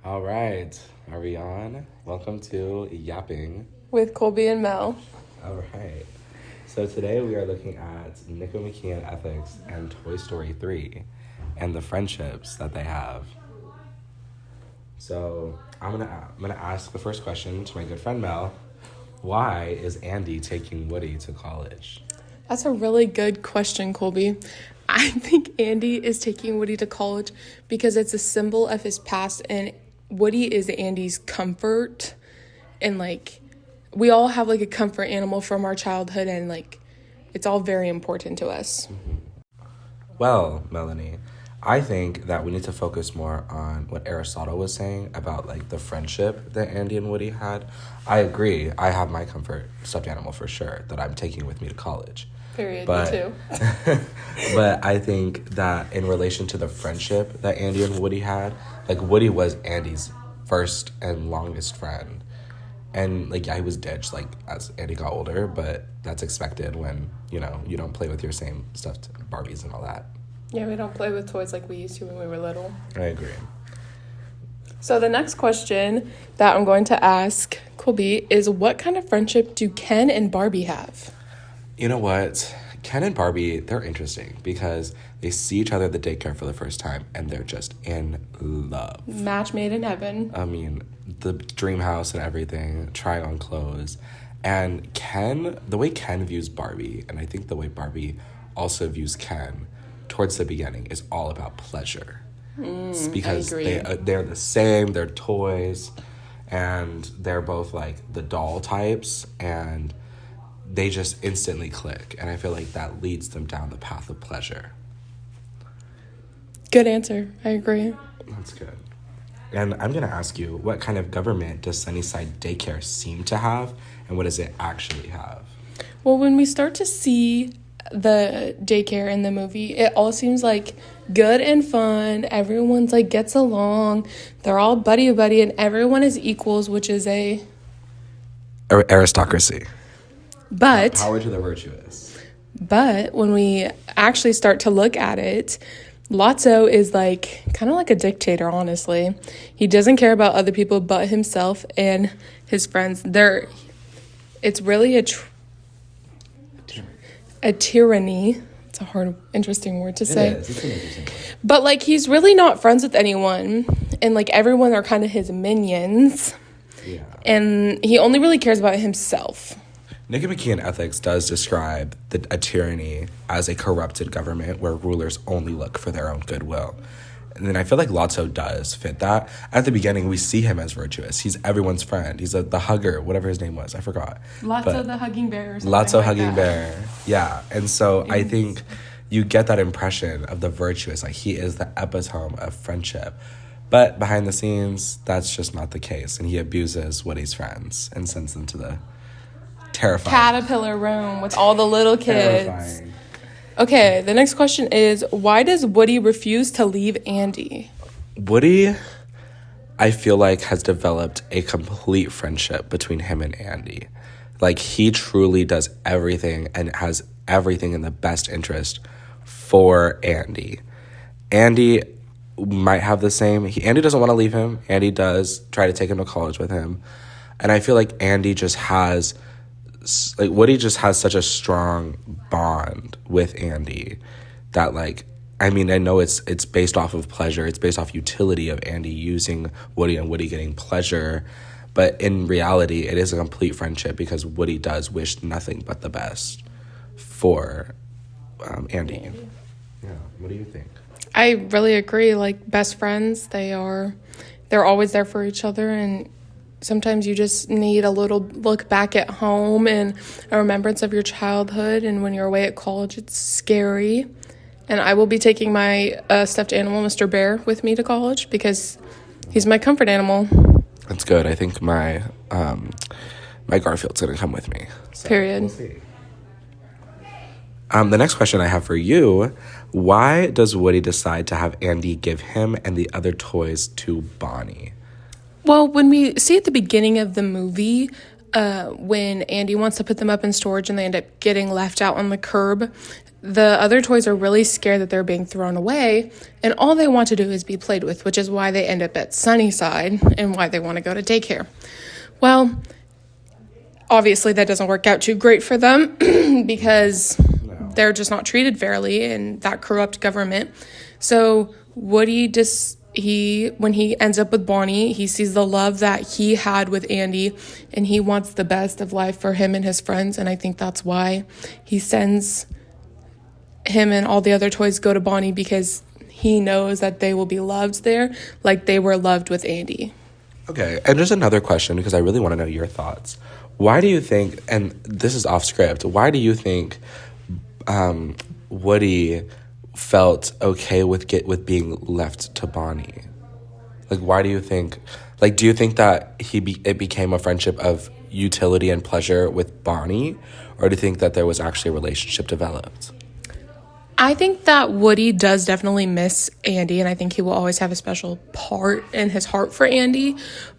All right, are we on? Welcome to Yapping. With Colby and Mel. All right, so today we are looking at Nico McKeon ethics and Toy Story 3 and the friendships that they have. So I'm gonna ask the first question to my good friend Mel. Why is Andy taking Woody to college? That's a really good question, Colby. I think Andy is taking Woody to college because it's a symbol of his past, and Woody is Andy's comfort. And we all have a comfort animal from our childhood, and it's all very important to us. Well, Melanie, I think that we need to focus more on what Aristotle was saying about the friendship that Andy and Woody had. I agree. I have my comfort stuffed animal for sure that I'm taking with me to college. Period. But, Me too. but I think that in relation to the friendship that Andy and Woody had, Woody was Andy's first and longest friend. And he was ditched as Andy got older, but that's expected when, you don't play with your same stuffed Barbies and all that. Yeah, we don't play with toys like we used to when we were little. I agree. So the next question that I'm going to ask Colby is, what kind of friendship do Ken and Barbie have? You know what? Ken and Barbie, they're interesting because they see each other at the daycare for the first time and they're just in love. Match made in heaven. I mean, the dream house and everything, trying on clothes. And Ken, the way Ken views Barbie, and I think the way Barbie also views Ken towards the beginning, is all about pleasure. It's because they're the same, they're toys, and they're both the doll types, and they just instantly click, and I feel that leads them down the path of pleasure. Good answer. I agree. That's good. And I'm going to ask you, what kind of government does Sunnyside Daycare seem to have, and what does it actually have? Well, when we start to see the daycare in the movie, it all seems good and fun. Everyone's gets along. They're all buddy-buddy, and everyone is equals, which is a... Aristocracy. But power to the virtuous. But when we actually start to look at it, Lotso is kind of like a dictator, honestly. He doesn't care about other people but himself and his friends. It's really a tyranny. It's a hard, interesting word to say. It is. It's an interesting word. But he's really not friends with anyone, and everyone are kind of his minions. Yeah. And he only really cares about himself. Nico McKeon ethics does describe a tyranny as a corrupted government where rulers only look for their own goodwill. And then I feel Lotso does fit that. At the beginning, we see him as virtuous. He's everyone's friend. He's the hugger, whatever his name was. I forgot. Lotso the hugging bear or something Lotso hugging bear. Yeah. And so I think you get that impression of the virtuous. He is the epitome of friendship. But behind the scenes, that's just not the case. And he abuses Woody's friends and sends them to the terrifying caterpillar room with all the little kids. Terrifying. Okay, the next question is, why does Woody refuse to leave Andy? Woody, I feel has developed a complete friendship between him and Andy. He truly does everything and has everything in the best interest for Andy. Andy might have the same. Andy doesn't want to leave him. Andy does try to take him to college with him. And I feel Andy just has... Woody just has such a strong bond with Andy that I know it's based off of pleasure. It's based off utility of Andy using Woody and Woody getting pleasure. But in reality, it is a complete friendship because Woody does wish nothing but the best for Andy. Yeah, what do you think? I really agree. Best friends, they're always there for each other, and sometimes you just need a little look back at home and a remembrance of your childhood. And when you're away at college, it's scary. And I will be taking my stuffed animal, Mr. Bear, with me to college because he's my comfort animal. That's good. I think my Garfield's going to come with me. So Period. We'll see. The next question I have for you, why does Woody decide to have Andy give him and the other toys to Bonnie? Well, when we see at the beginning of the movie, when Andy wants to put them up in storage and they end up getting left out on the curb, the other toys are really scared that they're being thrown away, and all they want to do is be played with, which is why they end up at Sunnyside and why they want to go to daycare. Well, obviously that doesn't work out too great for them because they're just not treated fairly in that corrupt government. So Woody when he ends up with Bonnie, he sees the love that he had with Andy, and he wants the best of life for him and his friends, and I think that's why he sends him and all the other toys go to Bonnie, because he knows that they will be loved there like they were loved with Andy. Okay, and just another question, because I really want to know your thoughts. Why do you think, and this is off script, why do you think Woody felt okay with being left to Bonnie? Like, why do you think, like, do you think that it became a friendship of utility and pleasure with Bonnie, or do you think that there was actually a relationship developed? I think that Woody does definitely miss Andy, and I think he will always have a special part in his heart for Andy.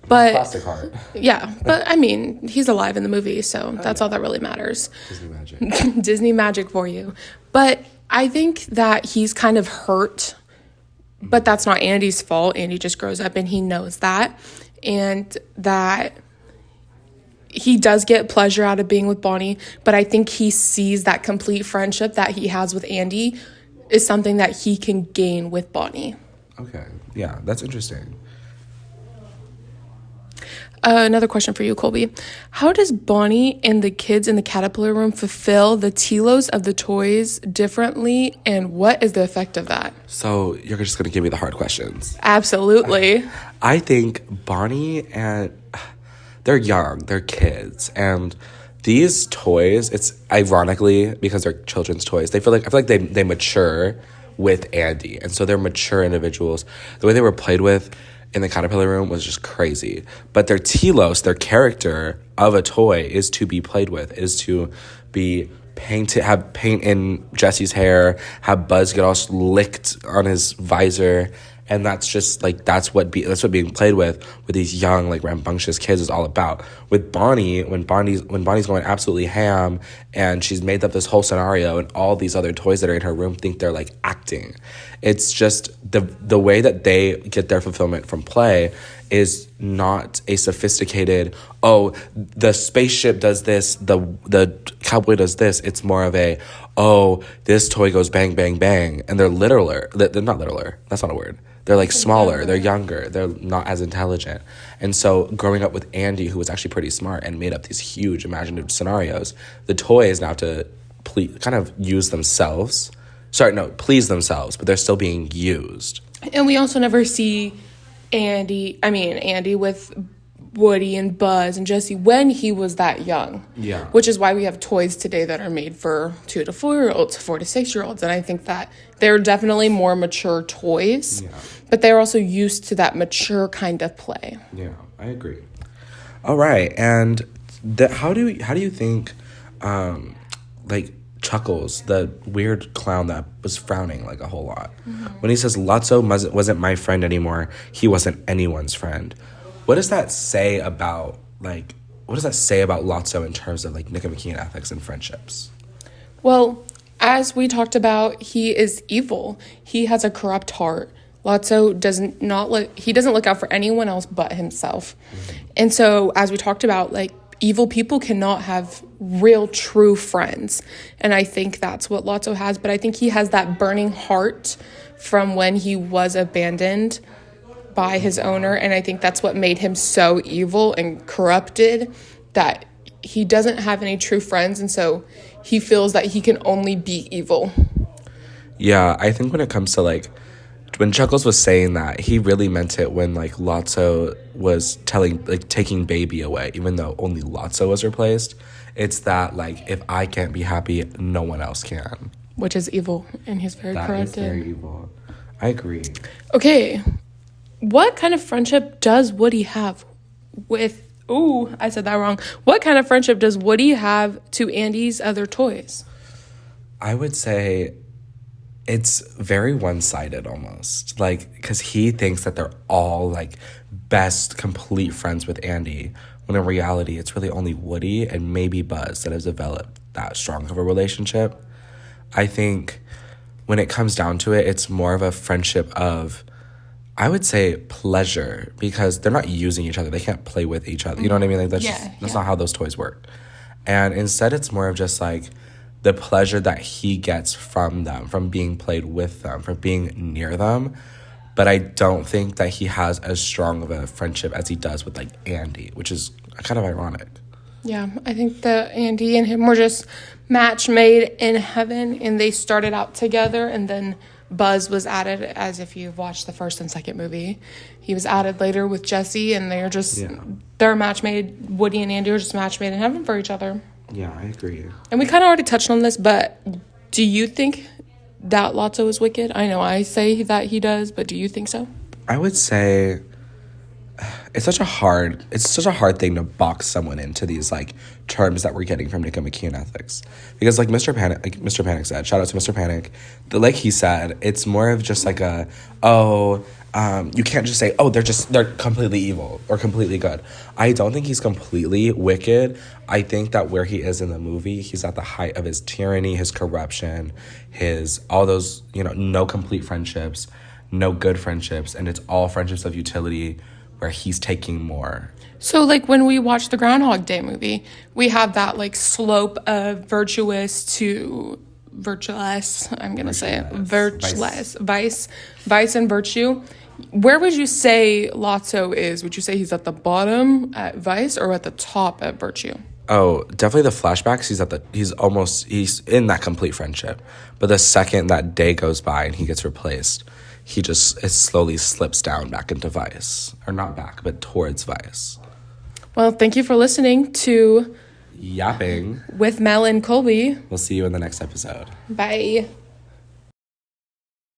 But Plastic heart. Yeah, but I mean, he's alive in the movie, so that's all that really matters. Disney magic. Disney magic for you. But I think that he's kind of hurt, but that's not Andy's fault. Andy just grows up and he knows that, and that he does get pleasure out of being with Bonnie, but I think he sees that complete friendship that he has with Andy is something that he can gain with Bonnie. Okay, yeah, that's interesting. Another question for you, Colby. How does Bonnie and the kids in the caterpillar room fulfill the telos of the toys differently, and what is the effect of that? So you're just going to give me the hard questions. Absolutely. I think Bonnie and... they're young, they're kids, and these toys, it's ironically, because they're children's toys, I feel like they mature with Andy, and so they're mature individuals. The way they were played with in the caterpillar room was just crazy. But their telos, their character of a toy, is to be played with, is to be painted, have paint in Jesse's hair, have Buzz get all licked on his visor. And that's just like that's what being played with these young, like, rambunctious kids is all about. With Bonnie, when Bonnie's going absolutely ham, and she's made up this whole scenario, and all these other toys that are in her room think they're like acting. It's just the way that they get their fulfillment from play is not a sophisticated, oh, the spaceship does this, the cowboy does this. It's more of a, oh, this toy goes bang, bang, bang. And they're littler. They're not littler. That's not a word. They're like smaller, they're younger, they're not as intelligent. And so growing up with Andy, who was actually pretty smart and made up these huge imaginative scenarios, the toys now have to kind of use themselves. Please themselves, but they're still being used. And we also never see Andy with Woody and Buzz and Jesse when he was that young. Yeah. Which is why we have toys today that are made for 2 to 4-year-olds, 4 to 6-year-olds. And I think that they're definitely more mature toys, but they're also used to that mature kind of play. Yeah, I agree. All right. And how do you think, like, Chuckles, the weird clown that was frowning like a whole lot, when he says Lotso wasn't my friend anymore, he wasn't anyone's friend. What does that say about Lotso in terms of, like, Nicomachean ethics and friendships? Well, as we talked about, he is evil. He has a corrupt heart. Lotso doesn't look out for anyone else but himself. And so, as we talked about, like, evil people cannot have real, true friends. And I think that's what Lotso has. But I think he has that burning heart from when he was abandoned by his owner, and I think that's what made him so evil and corrupted, that he doesn't have any true friends, and so he feels that he can only be evil. Yeah, I think when it comes to, like, when Chuckles was saying that, he really meant it when, like, Lotso was taking Baby away, even though only Lotso was replaced. It's that, like, if I can't be happy, no one else can. Which is evil, and he's very corrupted. That is very evil. I agree. Okay. What kind of friendship does Woody have with... Ooh, I said that wrong. What kind of friendship does Woody have to Andy's other toys? I would say it's very one-sided almost. Like, because he thinks that they're all, like, best, complete friends with Andy, when in reality, it's really only Woody and maybe Buzz that has developed that strong of a relationship. I think when it comes down to it, it's more of a friendship of, I would say, pleasure, because they're not using each other. They can't play with each other. You know what I mean? Like, that's not how those toys work. And instead, it's more of just like the pleasure that he gets from them, from being played with them, from being near them. But I don't think that he has as strong of a friendship as he does with, like, Andy, which is kind of ironic. Yeah, I think that Andy and him were just match made in heaven, and they started out together, and then Buzz was added, as if you've watched the first and second movie. He was added later with Jesse, and they're just, they're match made. Woody and Andy are just match made in heaven for each other. Yeah, I agree. And we kind of already touched on this, but do you think that Lotso is wicked? I know I say that he does, but do you think so? I would say it's such a hard thing to box someone into these, like, terms that we're getting from Nick and McKeon ethics, because like Mr. Panic said, shout out to Mr. Panic, like he said, it's more of just like you can't just say, oh, they're completely evil or completely good. I don't think he's completely wicked. I think that where he is in the movie, he's at the height of his tyranny, his corruption, his all those, no complete friendships, no good friendships, and it's all friendships of utility where he's taking more. So, like, when we watch the Groundhog Day movie, we have that, like, slope of virtuous to virtuous. I'm going to say it. Virtuous. Vice and virtue. Where would you say Lotso is? Would you say he's at the bottom at vice or at the top at virtue? Oh, definitely the flashbacks. He's in that complete friendship. But the second that day goes by and he gets replaced, it slowly slips down back into vice. Or not back, but towards vice. Well, thank you for listening to Yapping with Mel and Colby. We'll see you in the next episode. Bye.